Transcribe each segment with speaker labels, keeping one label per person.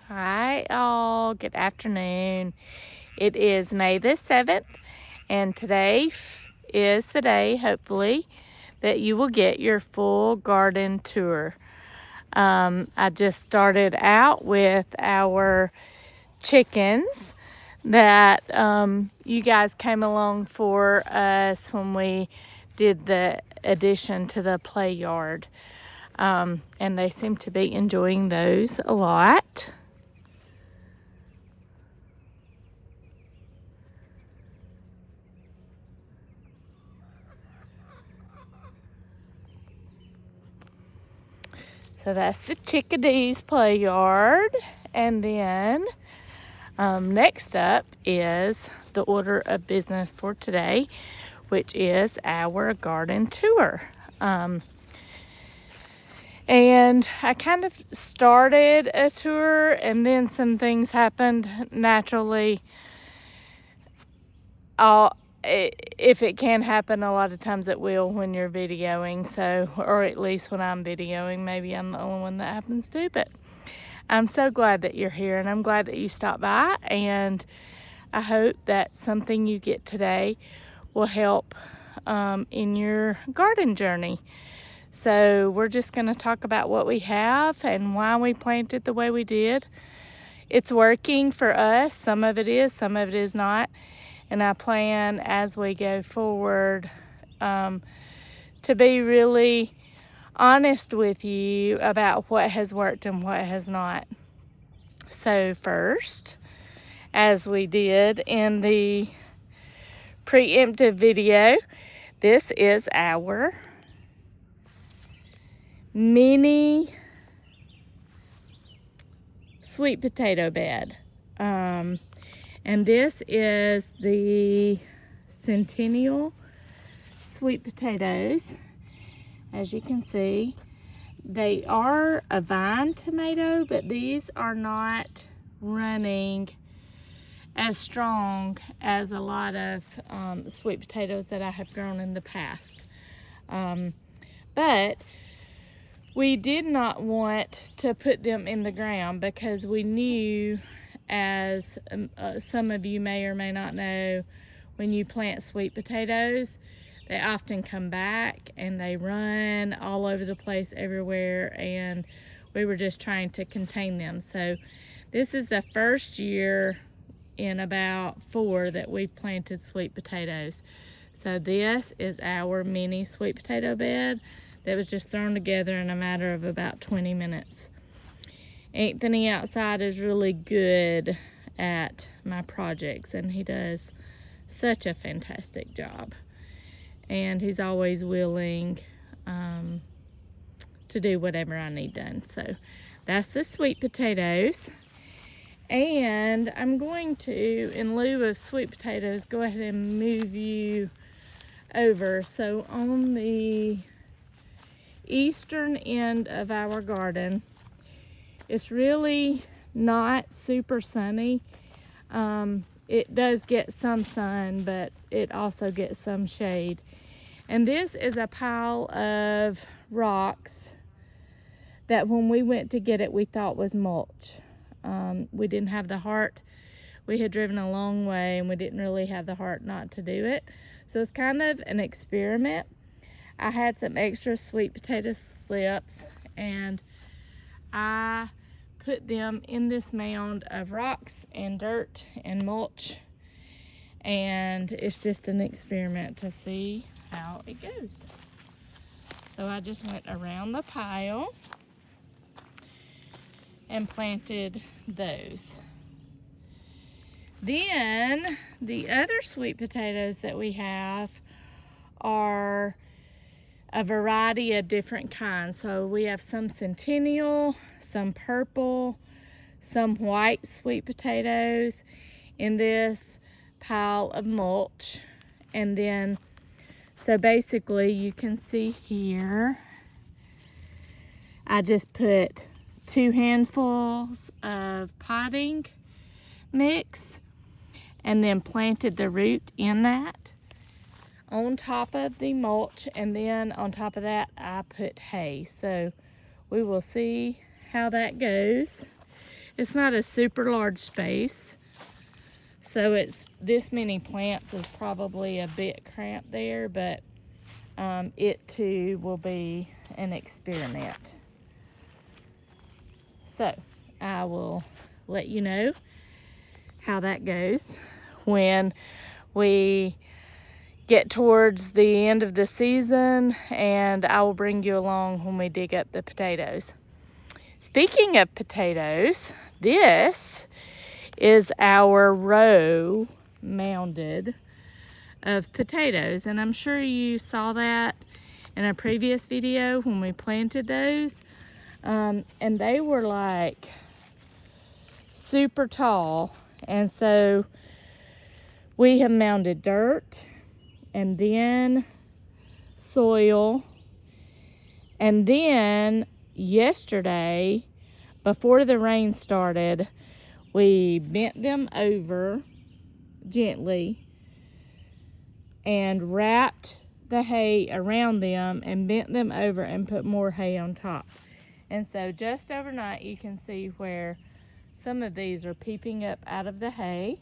Speaker 1: Hi, all. Good afternoon. It is May the 7th, and today is the day, hopefully, that you will get your full garden tour. I just started out with our chickens that you guys came along for us when we did the addition to the play yard. And they seem to be enjoying those a lot. So that's the chickadees play yard. And then next up is the order of business for today, which is our garden tour. And I kind of started a tour and then some things happened naturally. If it can happen, a lot of times it will when you're videoing, so, or at least when I'm videoing. Maybe I'm the only one that happens to, but I'm so glad that you're here, and I'm glad that you stopped by, and I hope that something you get today will help in your garden journey. So we're just going to talk about what we have and why we planted the way we did. It's working for us. Some of it is, some of it is not. And I plan as we go forward to be really honest with you about what has worked and what has not. So first, as we did in the preemptive video, this is our mini sweet potato bed. And this is the Centennial sweet potatoes. As you can see, they are a vine tomato, but these are not running as strong as a lot of sweet potatoes that I have grown in the past. But we did not want to put them in the ground because we knew, as some of you may or may not know, when you plant sweet potatoes, they often come back and they run all over the place everywhere, and we were just trying to contain them. So this is the first year in about 4 that we've planted sweet potatoes. So this is our mini sweet potato bed that was just thrown together in a matter of about 20 minutes. Anthony outside is really good at my projects, and he does such a fantastic job. And he's always willing to do whatever I need done. So that's the sweet potatoes. And I'm going to, in lieu of sweet potatoes, go ahead and move you over. So on the eastern end of our garden, it's really not super sunny. It does get some sun, but it also gets some shade. And this is a pile of rocks that when we went to get it, we thought was mulch. We didn't have the heart. We had driven a long way and we didn't really have the heart not to do it. So it's kind of an experiment. I had some extra sweet potato slips and I put them in this mound of rocks and dirt and mulch, and it's just an experiment to see how it goes. So I just went around the pile and planted those. Then the other sweet potatoes that we have are a variety of different kinds. So we have some Centennial, some purple, some white sweet potatoes in this pile of mulch. And then, so basically you can see here, I just put 2 handfuls of potting mix and then planted the root in that on top of the mulch, and then on top of that I put hay. So we will see how that goes. It's not a super large space. So it's this many plants is probably a bit cramped there, but it too will be an experiment. So I will let you know how that goes when we get towards the end of the season, and I will bring you along when we dig up the potatoes. Speaking of potatoes, this is our row mounded of potatoes, and I'm sure you saw that in a previous video when we planted those, and they were like super tall. And so we have mounded dirt and then soil, and then yesterday, before the rain started, we bent them over gently and wrapped the hay around them and bent them over and put more hay on top. And so just overnight, you can see where some of these are peeping up out of the hay.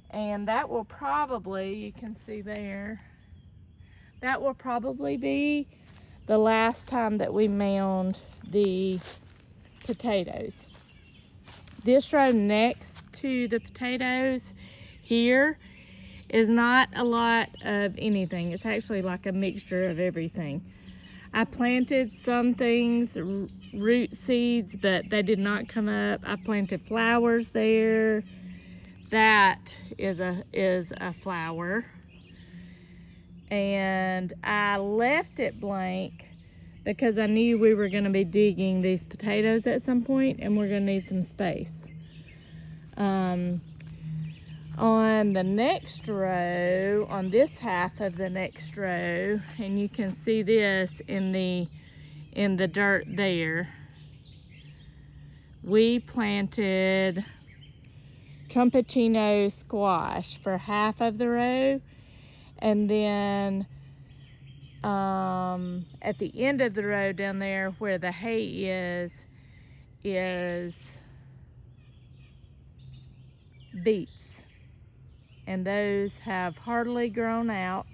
Speaker 1: And that will probably, you can see there, that will probably be the last time that we mound the potatoes. This row next to the potatoes here is not a lot of anything. It's actually like a mixture of everything. I planted some things, root seeds, but they did not come up. I planted flowers there. That is a flower. And I left it blank because I knew we were gonna be digging these potatoes at some point and we're gonna need some space. On the next row, on this half of the next row, and you can see this in the dirt there, we planted Trumpetino squash for half of the row, and then at the end of the row down there where the hay is beets. And those have hardly grown out,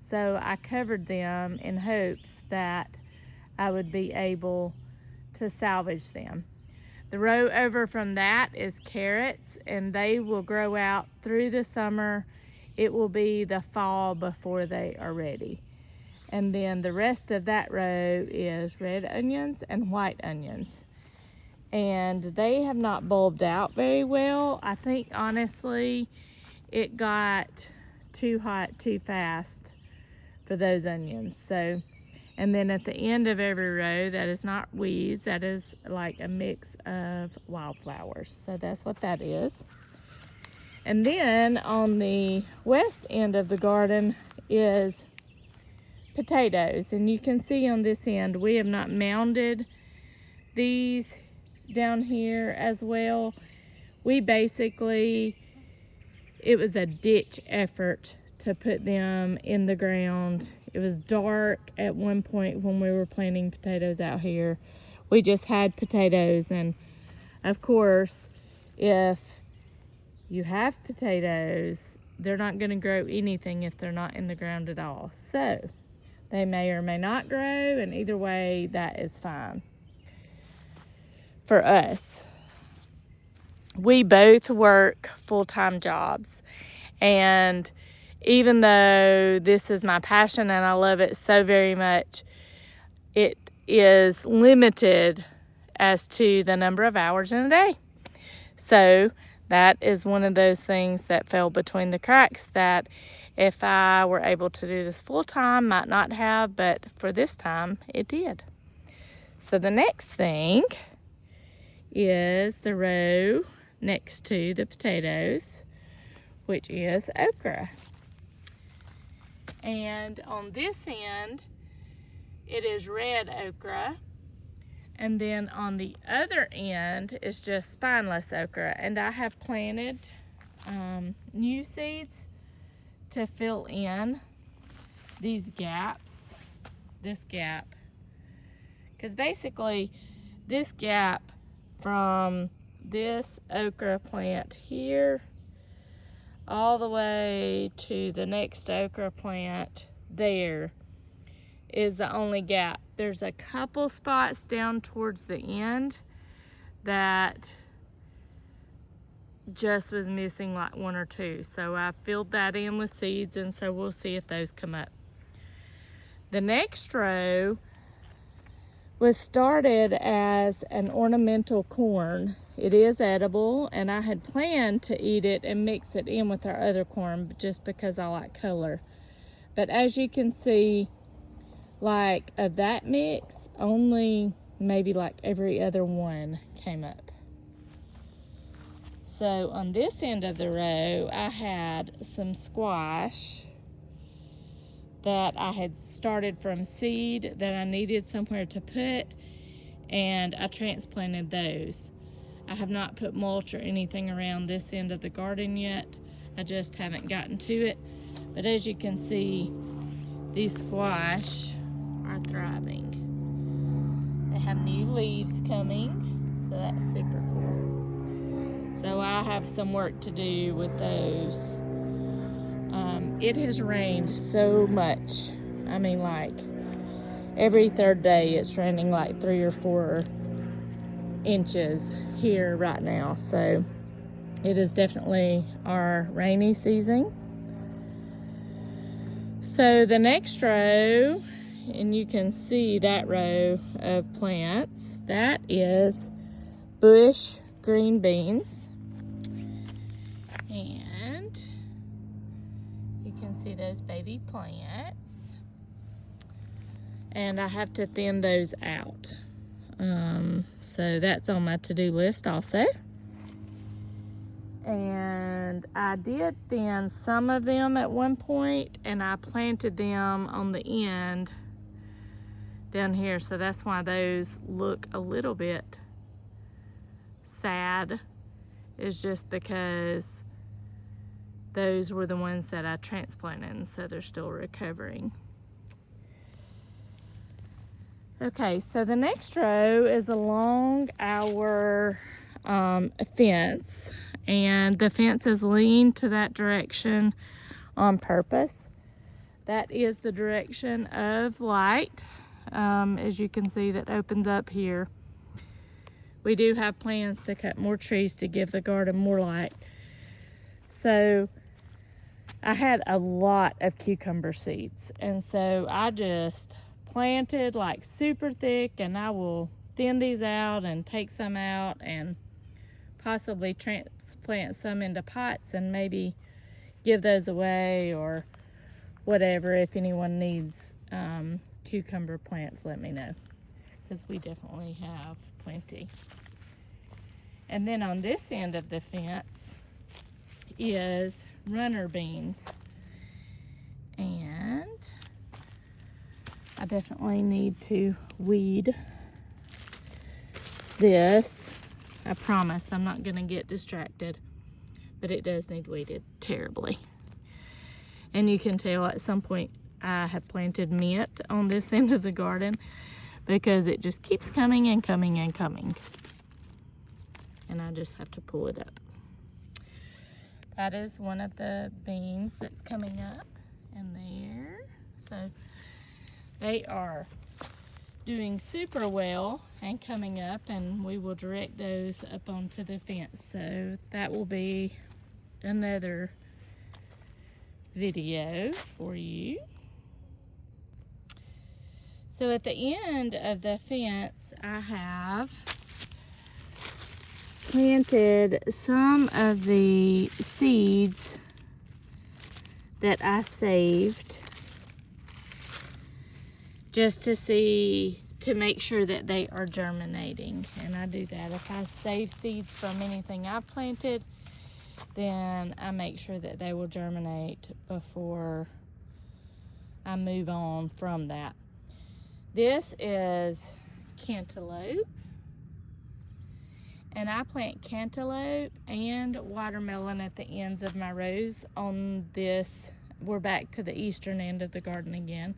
Speaker 1: so I covered them in hopes that I would be able to salvage them. The row over from that is carrots, and they will grow out through the summer. It will be the fall before they are ready. And then the rest of that row is red onions and white onions. And they have not bulbed out very well. I think honestly, it got too hot too fast for those onions. So, and then at the end of every row, that is not weeds, that is like a mix of wildflowers. So that's what that is. And then on the west end of the garden is potatoes. And you can see on this end, we have not mounded these down here as well. We basically, it was a ditch effort to put them in the ground. It was dark at one point when we were planting potatoes out here. We just had potatoes, and of course, if you have potatoes, they're not going to grow anything if they're not in the ground at all. So they may or may not grow, and either way, that is fine for us. We both work full-time jobs, and even though this is my passion and I love it so very much, it is limited as to the number of hours in a day. So that is one of those things that fell between the cracks that if I were able to do this full-time, might not have, but for this time, it did. So the next thing is the row next to the potatoes, which is okra. And on this end, it is red okra. And then on the other end is just spineless okra. And I have planted new seeds to fill in these gaps, this gap. Because basically, this gap from this okra plant here all the way to the next okra plant there is the only gap. There's a couple spots down towards the end that just was missing like one or two. So I filled that in with seeds, and so we'll see if those come up. The next row was started as an ornamental corn. It is edible, and I had planned to eat it and mix it in with our other corn just because I like color. But as you can see, like of that mix, only maybe like every other one came up. So on this end of the row, I had some squash that I had started from seed that I needed somewhere to put, and I transplanted those. I have not put mulch or anything around this end of the garden yet. I just haven't gotten to it. But as you can see, these squash are thriving. They have new leaves coming, so that's super cool. So I have some work to do with those. It has rained so much. I mean, like every third day it's raining like 3 or 4 inches here right now. So it is definitely our rainy season. So the next row, and you can see that row of plants, that is bush green beans. And you can see those baby plants. And I have to thin those out. So that's on my to-do list also. And I did thin some of them at one point, and I planted them on the end down here. So that's why those look a little bit sad, is just because those were the ones that I transplanted, and so they're still recovering. Okay, so the next row is along our fence, and the fence is leaned to that direction on purpose. That is the direction of light, as you can see, that opens up here. We do have plans to cut more trees to give the garden more light. So I had a lot of cucumber seeds, and so I just planted like super thick, and I will thin these out and take some out and possibly transplant some into pots and maybe give those away or whatever. If anyone needs cucumber plants, let me know, because we definitely have plenty. And then on this end of the fence is runner beans, and I definitely need to weed this. I promise I'm not gonna get distracted, but it does need weeded terribly. And you can tell at some point I have planted mint on this end of the garden because it just keeps coming and coming and coming. And I just have to pull it up. That is one of the beans that's coming up in there. So they are doing super well and coming up, and we will direct those up onto the fence. So that will be another video for you. So at the end of the fence, I have planted some of the seeds that I saved just to make sure that they are germinating. And I do that. If I save seeds from anything I've planted, then I make sure that they will germinate before I move on from that. This is cantaloupe, and I plant cantaloupe and watermelon at the ends of my rows on this. We're back to the eastern end of the garden again.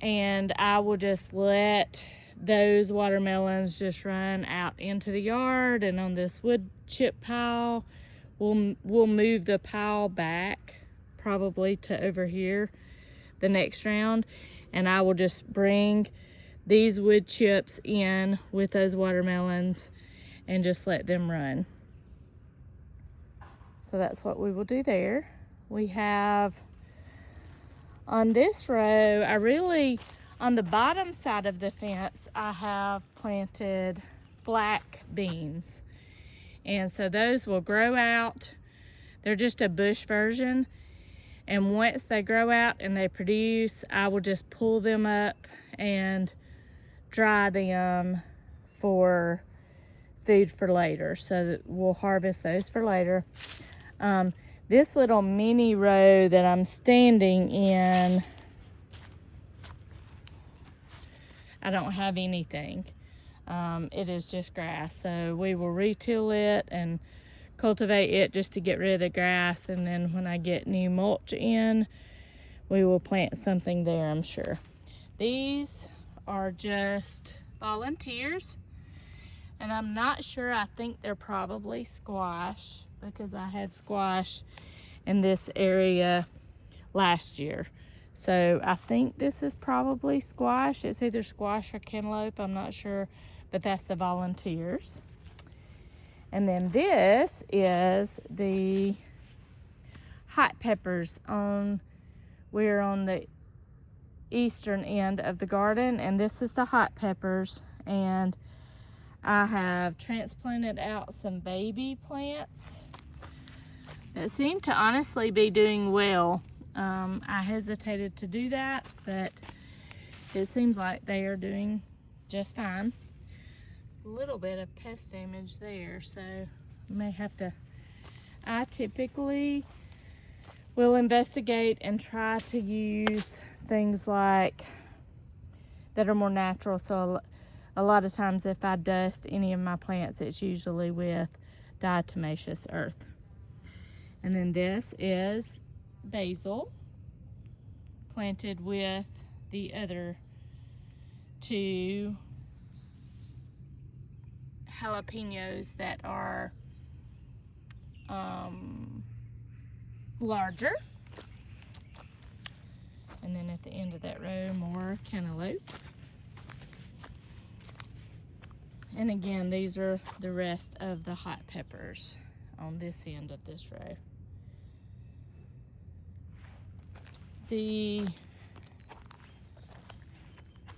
Speaker 1: And I will just let those watermelons just run out into the yard, and on this wood chip pile, we'll move the pile back probably to over here the next round, and I will just bring these wood chips in with those watermelons and just let them run. So that's what we will do there. We have on this row, on the bottom side of the fence, I have planted black beans. And so those will grow out. They're just a bush version. And once they grow out and they produce, I will just pull them up and dry them for food for later. So that we'll harvest those for later. This little mini row that I'm standing in, I don't have anything. It is just grass. So we will retill it and cultivate it just to get rid of the grass. And then when I get new mulch in, we will plant something there, I'm sure. These are just volunteers. And I'm not sure, I think they're probably squash, because I had squash in this area last year. So I think this is probably squash. It's either squash or cantaloupe, I'm not sure, but that's the volunteers. And then this is the hot peppers. We're on the eastern end of the garden, and this is the hot peppers. And I have transplanted out some baby plants that seem to honestly be doing well. I hesitated to do that, but it seems like they are doing just fine. A little bit of pest damage there, so I may have to. I typically will investigate and try to use things like that are more natural. So a lot of times if I dust any of my plants, it's usually with diatomaceous earth. And then this is basil, planted with the other two jalapenos that are larger. And then at the end of that row, more cantaloupe. And again, these are the rest of the hot peppers on this end of this row. The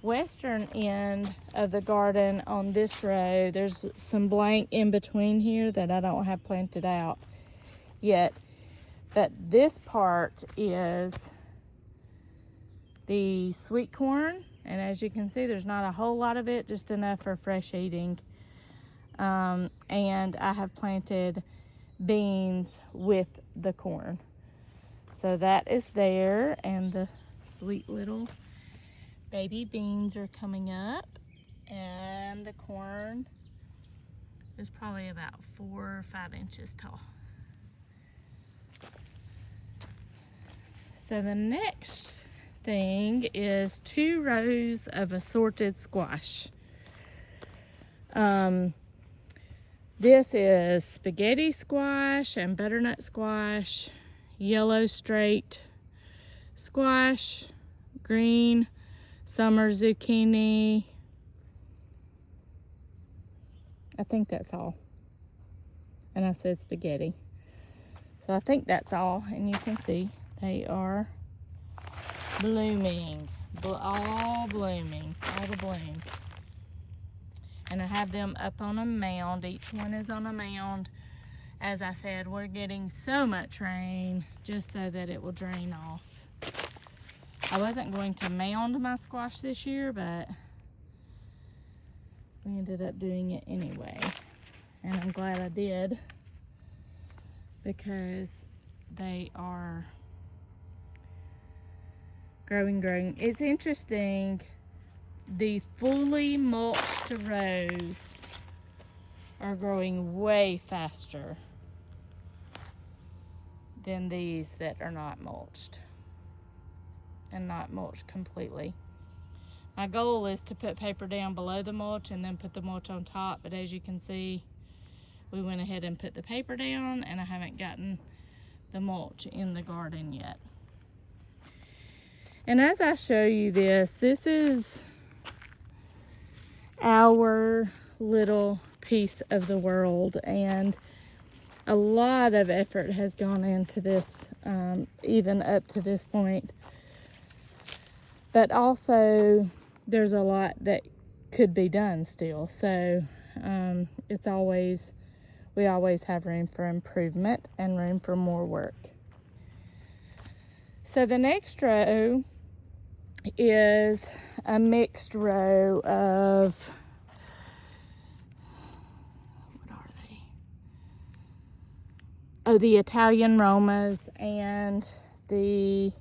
Speaker 1: western end of the garden on this row, there's some blank in between here that I don't have planted out yet. But this part is the sweet corn. And as you can see, there's not a whole lot of it, just enough for fresh eating. And I have planted beans with the corn. So that is there, and the sweet little baby beans are coming up. And the corn is probably about 4 or 5 inches tall. So the next thing is 2 rows of assorted squash. This is spaghetti squash and butternut squash, yellow straight squash, green summer zucchini. I think that's all. And I said spaghetti. So I think that's all, and you can see they are blooming, all blooming, all the blooms. And I have them up on a mound. Each one is on a mound. As I said, we're getting so much rain just so that it will drain off. I wasn't going to mound my squash this year, but we ended up doing it anyway. And I'm glad I did, because they are growing. It's interesting, the fully mulched rows are growing way faster than these that are not mulched and not mulched completely. My goal is to put paper down below the mulch and then put the mulch on top, but as you can see, we went ahead and put the paper down, and I haven't gotten the mulch in the garden yet. And as I show you this is our little piece of the world, and a lot of effort has gone into this, even up to this point. But also, there's a lot that could be done still. So we always have room for improvement and room for more work. So the next row is a mixed row of, what are they? Oh, the Italian Romas and the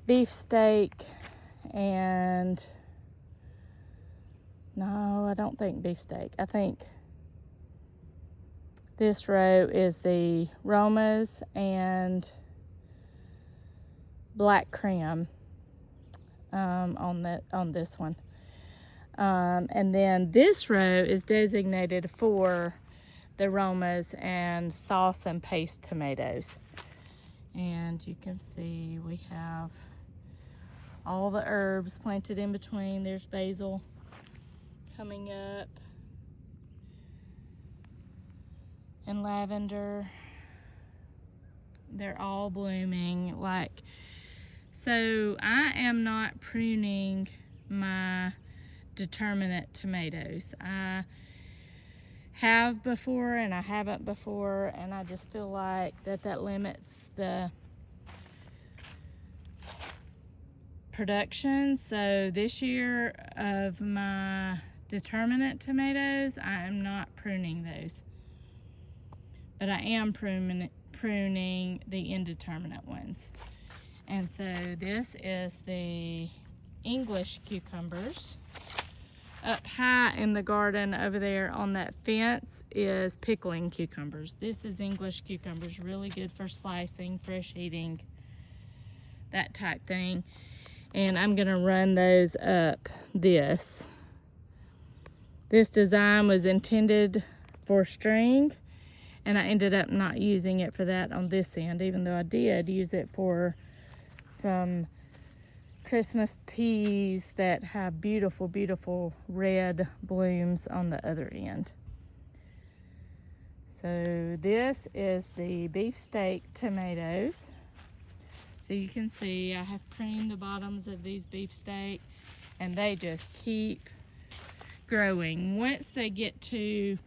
Speaker 1: beefsteak, and no, I don't think beefsteak. I think this row is the Romas and black creme on this one. And then this row is designated for the Romas and sauce and paste tomatoes. And you can see we have all the herbs planted in between. There's basil coming up, and lavender. They're all blooming. So I am not pruning my determinate tomatoes. I have before and I haven't before, and I just feel like that limits the production. So this year of my determinate tomatoes, I am not pruning those, but I am pruning the indeterminate ones. And so this is the English cucumbers. Up high in the garden over there on that fence is pickling cucumbers. This is English cucumbers, really good for slicing, fresh eating, that type thing. And I'm gonna run those up this. This design was intended for string, and I ended up not using it for that on this end, even though I did use it for some Christmas peas that have beautiful, beautiful red blooms on the other end. So this is the beefsteak tomatoes. So you can see I have pruned the bottoms of these beefsteak, and they just keep growing. Once they get to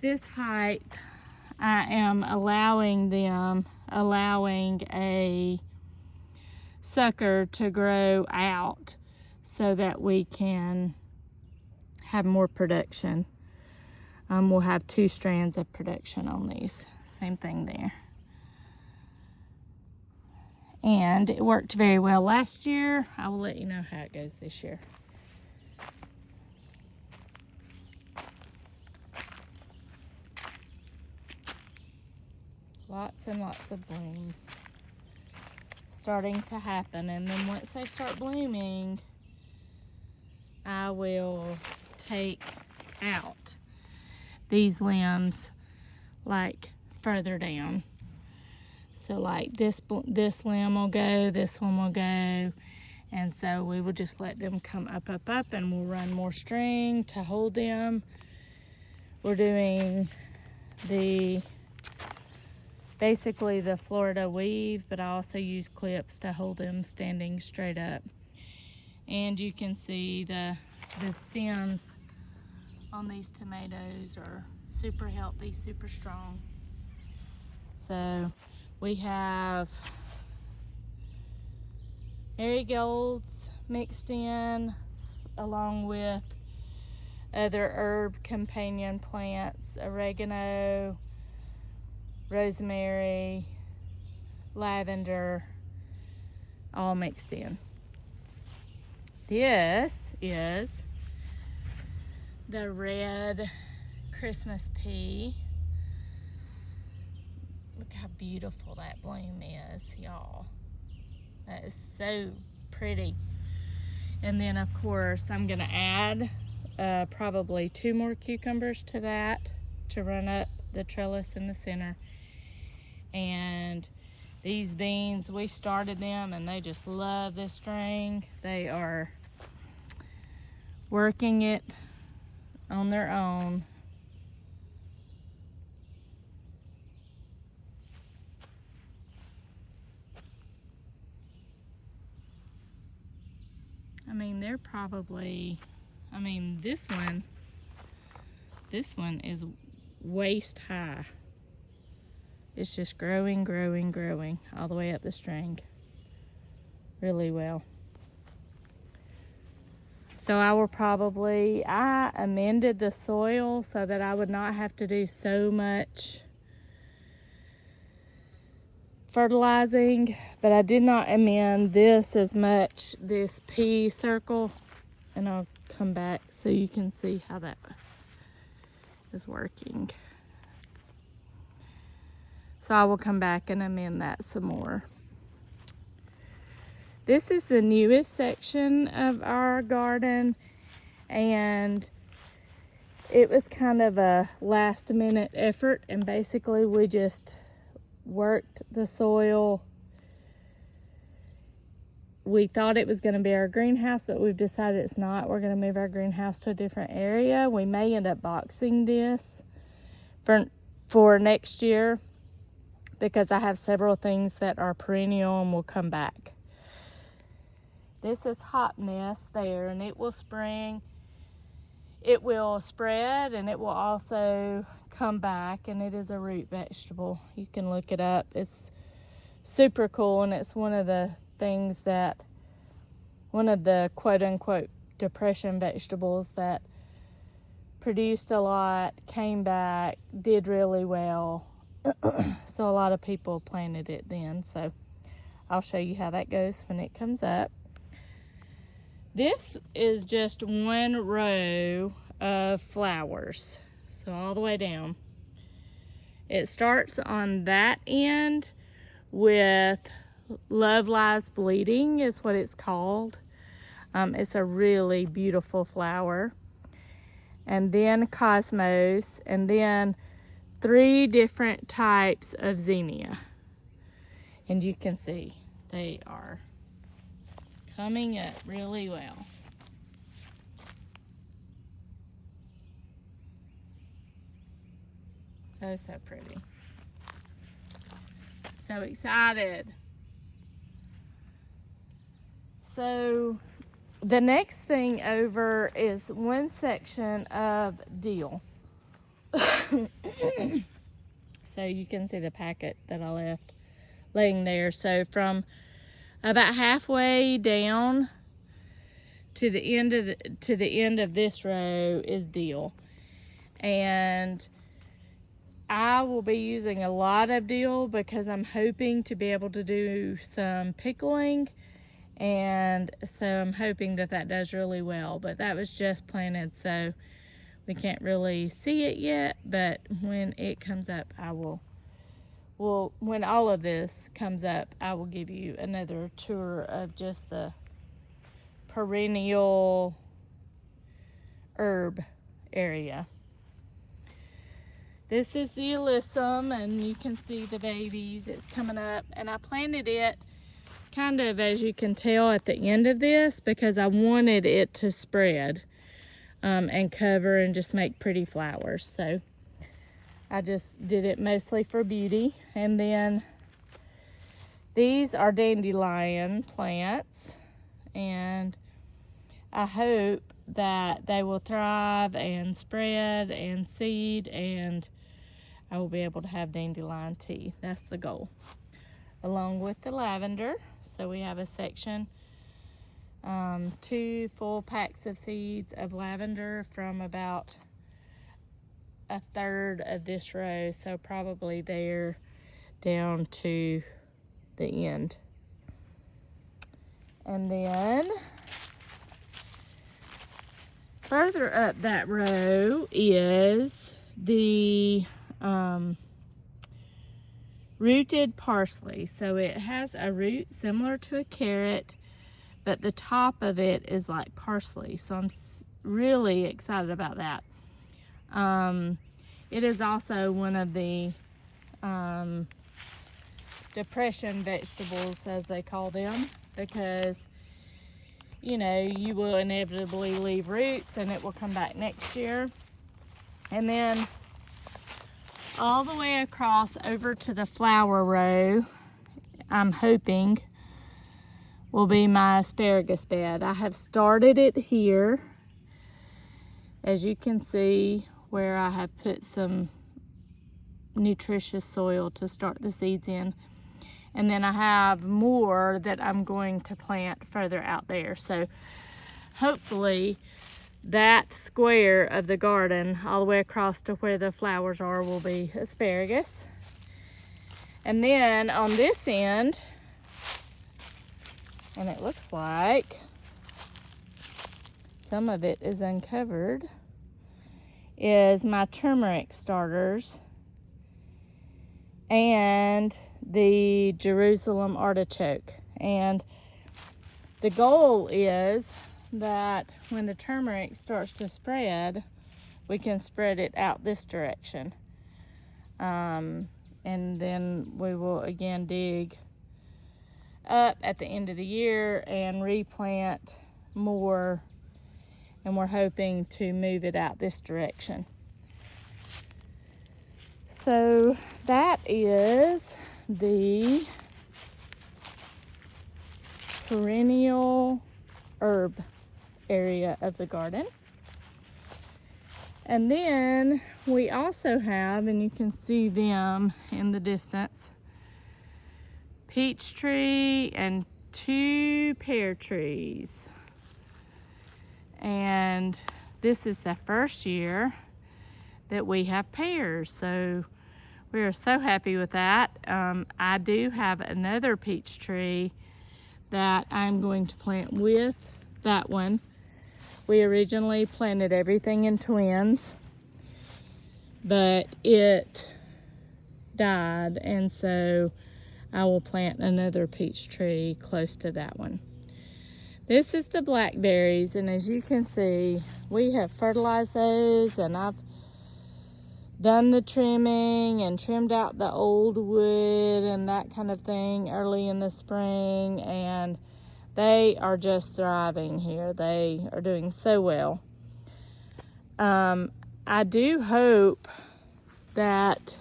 Speaker 1: this height, I am allowing a sucker to grow out so that we can have more production. We'll have 2 strands of production on these. Same thing there. And it worked very well last year. I will let you know how it goes this year. Lots and lots of blooms starting to happen, and then once they start blooming, I will take out these limbs like further down. So like this limb will go, this one will go, and so we will just let them come up, up, up, and we'll run more string to hold them. We're doing basically the Florida weave, but I also use clips to hold them standing straight up. And you can see the stems on these tomatoes are super healthy, super strong. So we have marigolds mixed in along with other herb companion plants, oregano, rosemary, lavender, all mixed in. This is the red Christmas pea. Look how beautiful that bloom is, y'all. That is so pretty. And then of course I'm gonna add probably 2 more cucumbers to that to run up the trellis in the center. And these beans, we started them and they just love this string. They are working it on their own. I mean, they're probably, I mean, this one is waist high. It's just growing, growing, growing all the way up the string really well. So I amended the soil so that I would not have to do so much fertilizing, but I did not amend this as much, this pea circle, and I'll come back so you can see how that is working. So I will come back and amend that some more. This is the newest section of our garden, and it was kind of a last minute effort, and basically we just worked the soil. We thought it was going to be our greenhouse, but we've decided it's not. We're going to move our greenhouse to a different area. We may end up boxing this for next year because I have several things that are perennial and will come back. This is hopness there, and it will spread, and it will also come back, and it is a root vegetable. You can look it up. It's super cool, and it's one of the quote-unquote depression vegetables that produced a lot, came back, did really well. So a lot of people planted it then. So I'll show you how that goes when it comes up. This is just one row of flowers, so all the way down. It starts on that end with Love Lies Bleeding is what it's called. It's a really beautiful flower. And then Cosmos, and then 3 different types of zinnia. And you can see they are coming up really well. So pretty. So excited. So the next thing over is one section of dill. So you can see the packet that I left laying there. So from about halfway down to the end of this row is dill, and I will be using a lot of dill because I'm hoping to be able to do some pickling, and so I'm hoping that does really well. But that was just planted, so we can't really see it yet, but when it comes up, when all of this comes up, I will give you another tour of just the perennial herb area. This is the alyssum, and you can see the babies. It's coming up, and I planted it kind of, as you can tell, at the end of this because I wanted it to spread and cover and just make pretty flowers. So I just did it mostly for beauty. And then these are dandelion plants, and I hope that they will thrive and spread and seed, and I will be able to have dandelion tea. That's the goal, along with the lavender. So we have a section, 2 full packs of seeds of lavender from about 1/3 of this row, so probably there down to the end. And then further up that row is the rooted parsley. So it has a root similar to a carrot, but the top of it is like parsley. So I'm really excited about that. It is also one of the depression vegetables, as they call them, because you know, you will inevitably leave roots and it will come back next year. And then all the way across over to the flower row, I'm hoping will be my asparagus bed. I have started it here, as you can see, where I have put some nutritious soil to start the seeds in. And then I have more that I'm going to plant further out there. So hopefully that square of the garden all the way across to where the flowers are will be asparagus. And then on this end, and it looks like some of it is uncovered, is my turmeric starters and the Jerusalem artichoke. And the goal is that when the turmeric starts to spread, we can spread it out this direction. And then we will again dig up at the end of the year and replant more, and we're hoping to move it out this direction. So that is the perennial herb area of the garden. And then we also have, and you can see them in the distance, peach tree and 2 pear trees. And this is the first year that we have pears, so we are so happy with that. I do have another peach tree that I'm going to plant with that one. We originally planted everything in twins, but it died, and so I will plant another peach tree close to that one. This is the blackberries, and as you can see, we have fertilized those, and I've done the trimming and trimmed out the old wood and that kind of thing early in the spring, and they are just thriving here. They are doing so well. I do hope that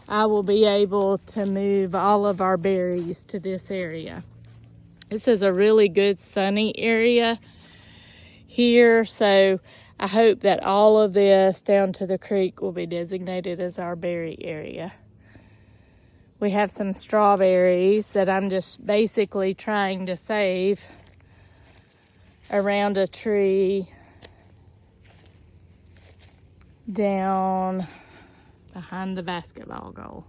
Speaker 1: I will be able to move all of our berries to this area. This is a really good sunny area here, so I hope that all of this down to the creek will be designated as our berry area. We have some strawberries that I'm just basically trying to save around a tree down behind the basketball goal.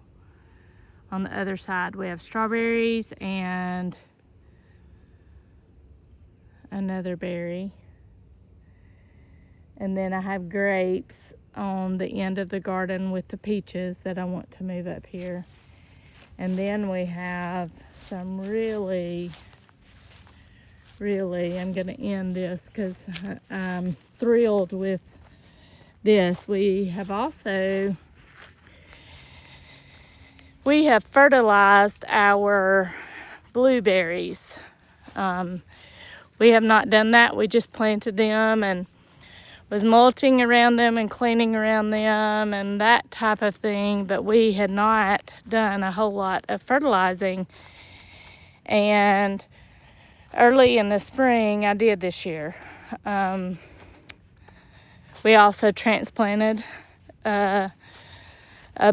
Speaker 1: On the other side, we have strawberries and another berry. And then I have grapes on the end of the garden with the peaches that I want to move up here. And then we have some really, I'm going to end this because I'm thrilled with this. We have fertilized our blueberries. We have not done that. We just planted them and was mulching around them and cleaning around them and that type of thing, but we had not done a whole lot of fertilizing. And early in the spring, I did this year. We also transplanted a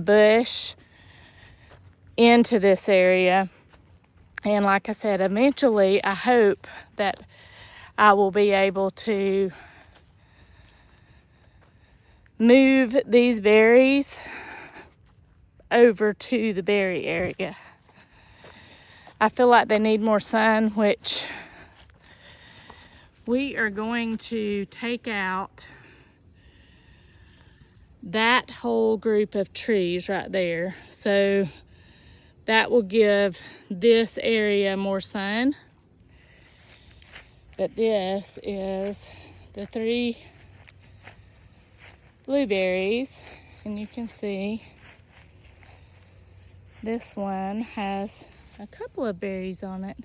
Speaker 1: bush into this area. And like I said, eventually I hope that I will be able to move these berries over to the berry area. I feel like they need more sun, which we are going to take out that whole group of trees right there. So that will give this area more sun. But this is the 3 blueberries, and you can see this one has a couple of berries on it.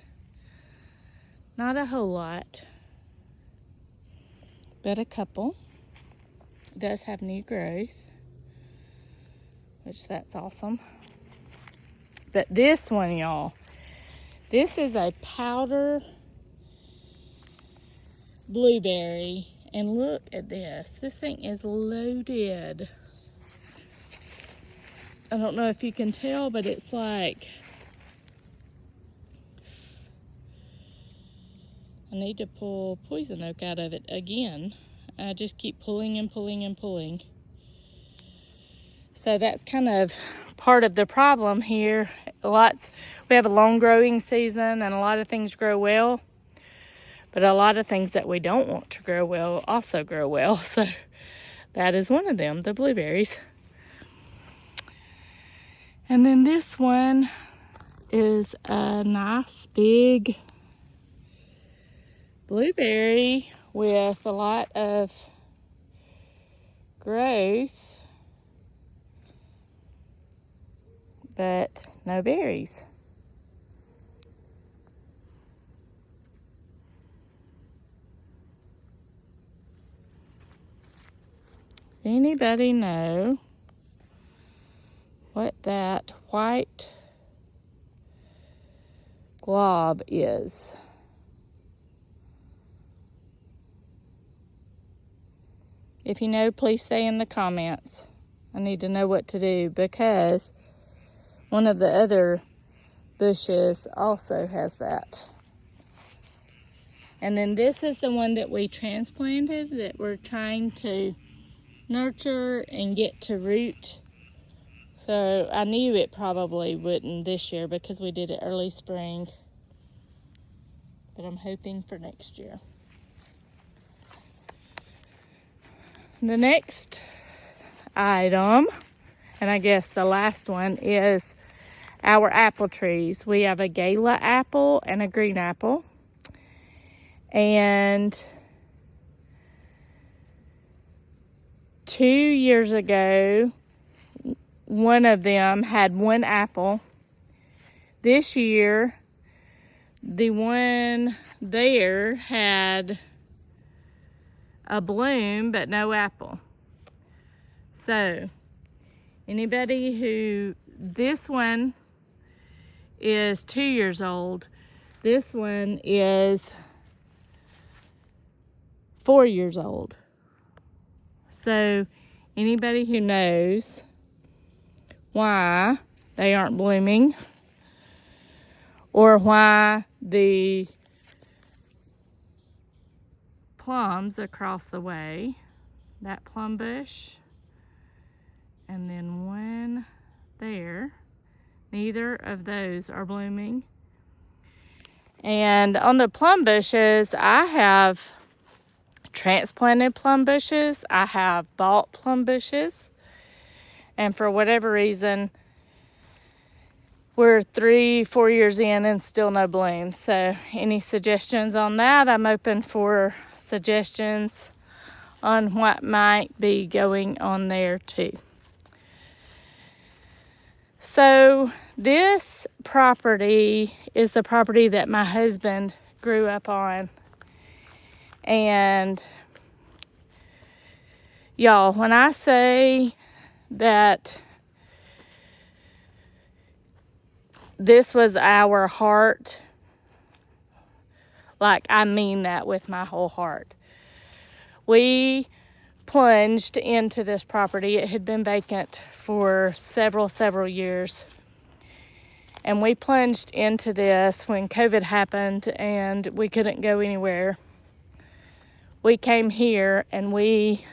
Speaker 1: Not a whole lot, but a couple. It does have new growth, which that's awesome. But this one, y'all, this is a powder blueberry, and look at this. This thing is loaded. I don't know if you can tell, but it's like, I need to pull poison oak out of it again. I just keep pulling and pulling and pulling. So that's kind of part of the problem here. We have a long growing season and a lot of things grow well, but a lot of things that we don't want to grow well also grow well. So that is one of them, the blueberries. And then this one is a nice big blueberry with a lot of growth, but no berries. Anybody know what that white glob is? If you know, please say in the comments. I need to know what to do, because one of the other bushes also has that. And then this is the one that we transplanted that we're trying to nurture and get to root. So I knew it probably wouldn't this year because we did it early spring, but I'm hoping for next year. The next item, and I guess the last one, is our apple trees. We have a Gala apple and a green apple. And 2 years ago, one of them had 1 apple. This year, the one there had a bloom but no apple. So anybody who, this one is 2 years old, this one is 4 years old. So anybody who knows why they aren't blooming, or why the plums across the way, that plum bush, and then one there, neither of those are blooming. And on the plum bushes, I have transplanted plum bushes, I have bought plum bushes, and for whatever reason, we're 3-4 years in and still no bloom. So any suggestions on that? I'm open for suggestions on what might be going on there too. So this property is the property that my husband grew up on. And y'all, when I say that this was our heart, like, I mean that with my whole heart. We plunged into this property. It had been vacant for several years. And we plunged into this when COVID happened and we couldn't go anywhere. We came here and we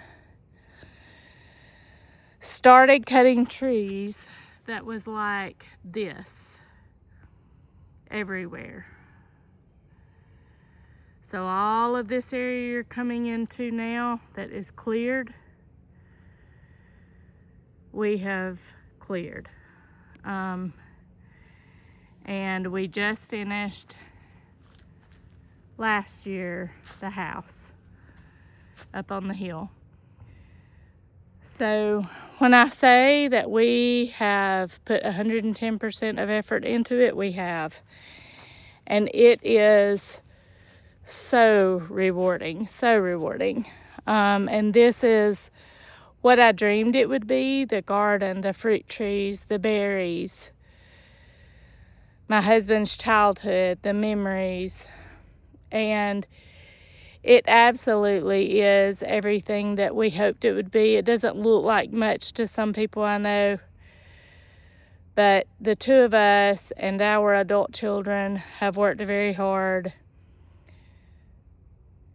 Speaker 1: started cutting trees that was like this everywhere. So all of this area you're coming into now that is cleared, we have cleared. And we just finished last year the house up on the hill. So when I say that we have put 110% of effort into it, we have. And it is so rewarding, so rewarding. And this is what I dreamed it would be: the garden, the fruit trees, the berries, my husband's childhood, the memories. And it absolutely is everything that we hoped it would be. It doesn't look like much to some people I know, but the two of us and our adult children have worked very hard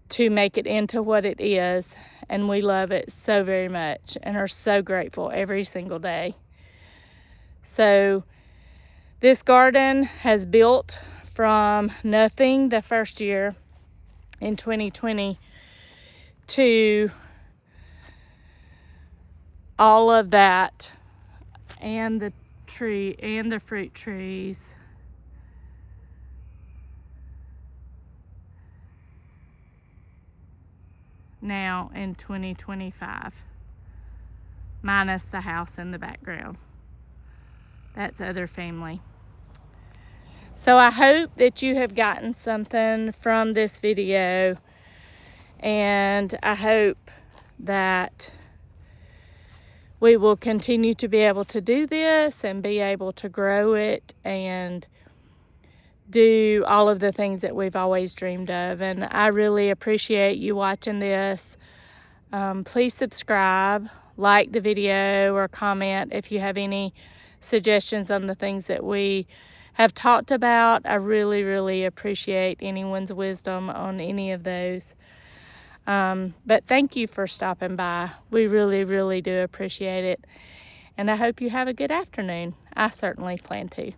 Speaker 1: to make it into what it is, and we love it so very much and are so grateful every single day. So this garden has built from nothing the first year in 2020 to all of that, and the tree and the fruit trees. Now in 2025, minus the house in the background. That's other family. So I hope that you have gotten something from this video, and I hope that we will continue to be able to do this and be able to grow it and do all of the things that we've always dreamed of. And I really appreciate you watching this. Please subscribe, like the video, or comment if you have any suggestions on the things that we have talked about. I really, really appreciate anyone's wisdom on any of those. But thank you for stopping by. We really, really do appreciate it. And I hope you have a good afternoon. I certainly plan to.